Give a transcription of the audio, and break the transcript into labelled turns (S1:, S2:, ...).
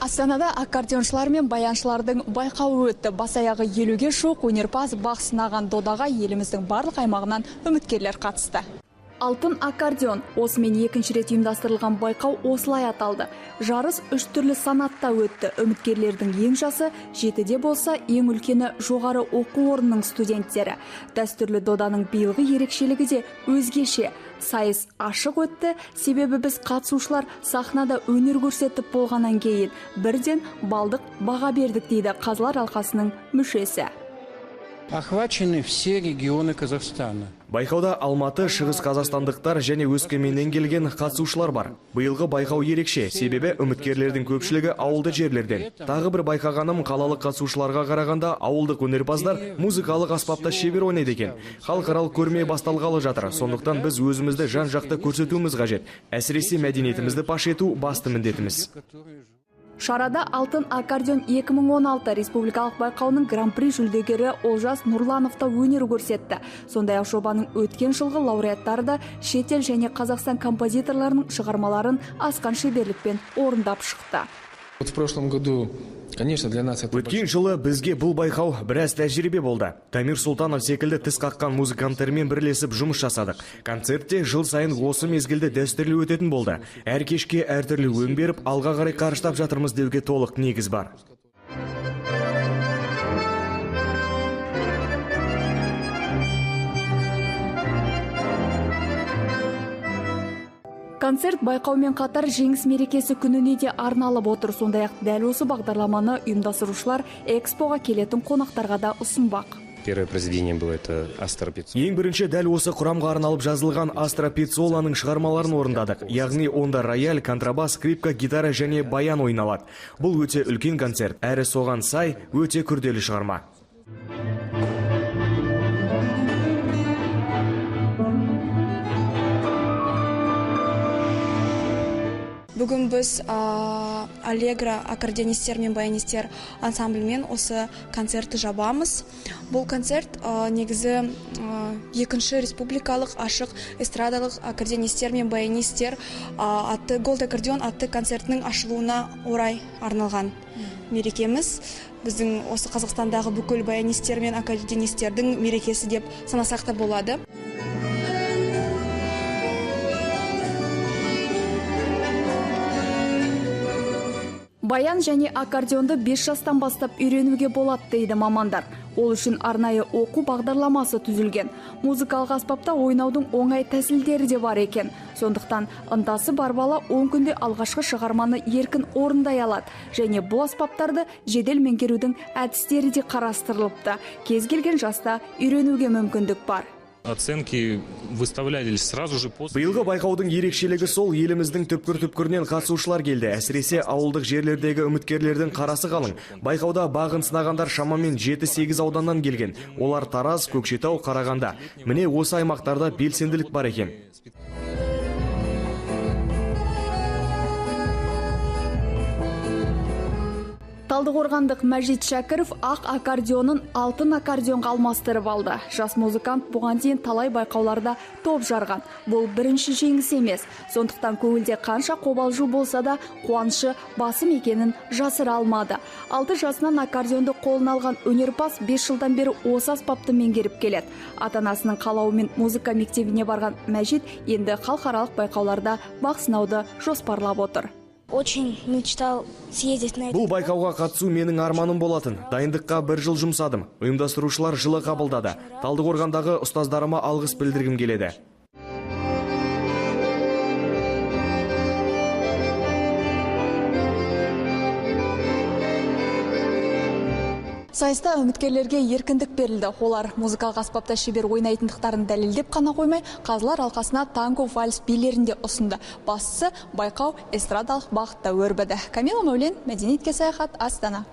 S1: Астанада аккордеоншылар мен баяншылардың байқауы өтті. Бас аяғы 50-ге жуық өнерпаз бақ сынаған додаға еліміздің барлық аймағынан үміткерлер қатысты. Алтын аккордеон осымен екінші рет ұйымдастырылған байқау осылай аталды. Жарыс 3 түрлі санатта өтті. Үміткерлердің ең жасы 7-де болса, ең үлкені жоғары оқу орнының студенттері. Дәстүрлі доданың биылғы ерекшелігі де өзгеше. Сайыс ашық өтті, себебі біз қатысушылар сахнада өнер көрсетіп болғаннан кейін бірден балдық баға бердік дейді Қазылар алқасының мүшесі.
S2: Охвачены все регионы Казахстана.
S3: Байқауда Алматы, Шығыс Қазақстандықтар және Өскеменнен келген қатысушылар бар. Биылғы байқау ерекше, себебі үміткерлердің көпшілігі ауылды жерлерден. Тағы бір байқағаным, қалалық қатысушыларға қарағанда ауылдық өнерпаздар музыкалық аспапта шебер ойнайды екен. Халықаралық көрме басталғалы жатыр. Сондықтан біз өзімізді жан-жақты көрсетуіміз қажет. Әсіресе мәдениетімізді паш ету басты міндетіміз.
S1: Шарада Алтын аккордеон 2016 республикалық байқауының гран-при жүлдегері Олжас Нұрлановта өнер көрсетті. Сондай-ақ жобаның өткен жылғы лауреаттары да шетел және Қазақстан композиторларының шығармаларын асқан шеберлікпен орындап шықты.
S4: В прошлом году, конечно, для нас это...
S3: Өткен жылы бізге бұл байқау біраз тәжірибе болды. Тамир Султанов секілді тіс қаққан музыканттармен бірлесіп жұмыс жасадық. Концертте жыл сайын осы мезгілді дәстүрлі өтетін болды. Әр кешке әртүрлі өң беріп, алға қарай қарыштап жатырмыз деуге толық негіз бар.
S1: Концерт байқаумен қатар жеңіс мерекесі күніне де арналып отыр. Сондай-ақ дәл осы бағдарламаны ұйымдастырушылар экспоға келетін қонақтарға да ұсынбақ.
S5: Первое произведение было это Астра Пиццола.
S3: Ең бірінші дәл осы құрамға арналып жазылған Астра Пиццоланың шығармаларын орындадық. Яғни онда рояль, контрабас, скрипка, гитара және баян ойналады. Бұл өте үлкен концерт, әрі соған сай өте күрделі шығарма.
S6: Бүгін біз Аллегра аккордеонистер мен баянистер ансамблімен осы концертті жабамыз. Бұл концерт негізі екінші республикалық ашық эстрадалық аккордеонистер мен баянистер атты Голд аккордеон атты концертінің ашылуына орай арналған мерекеміз. Біздің осы Қазақстандағы бүкіл баянистер мен аккордеонистердің мерекесі деп санасақ та болады.
S1: Баян және аккордеонды 5 жастан бастап үйренуге болады дейді мамандар. Ол үшін арнайы оқу бағдарламасы түзілген. Музыкалық аспапта ойнаудың оңай тәсілдері де бар екен. Сондықтан ынтасы бар бала 10 күнде алғашқы шығарманы еркін орындай алады. Және бұл аспаптарды жедел меңгерудің әдістері де қарастырылыпты. Кез келген жаста үйренуге мүмкіндік бар.
S7: Оценки выставлялись сразу же после...
S3: Биылғы байқаудың ерекшелігі сол, еліміздің түпкір-түпкірінен қатысушылар келді. Әсіресе ауылдық жерлердегі үміткерлердің қарасы қалың. Байқауда бағын сынағандар шамамен 7-8 ауданнан келген. Олар Тараз, Көкшетау, Қарағанды. Міне осы аймақтарда белсенділік бар екен.
S1: Талдықорғандық Мәжит Шәкіров ақ аккордеонын алтын аккордеонға алмастырып алды. Жас музыкант бұған дейін талай байқауларда топ жарған. Бұл бірінші жеңіс емес. Сондықтан көңілде қанша қобалжу болса да қуанышы басым екенін жасыра алмады. 6 жасынан аккордеонды қолына алған өнерпаз 5 жылдан бері осы аспапты меңгеріп келеді. Ата-анасының қалауымен музыка мектебіне барған Мәжит енді халықаралық байқауларда бақ сынауды жоспарлап отыр.
S8: Очень мечтал съездить на это.
S3: Бұл байқауға қатысу менің арманым болатын. Дайындыққа 1 жыл жұмсадым. Ұйымдастырушылар жылы қабылдады. Талдықорғандағы ұстаздарыма алғыс білдіргім келеді.
S1: Сайыста үміткерлерге еркіндік берілді. Олар музыкалық аспапта шебер ойнайтындықтарын дәлелдеп қана қоймай, Қазылар алқасына танго вальс билерін де ұсынды. Бастысы байқау эстрадалық бағытта өрбіді. Камила Мәулен, мәдениетке саяхат, Астана.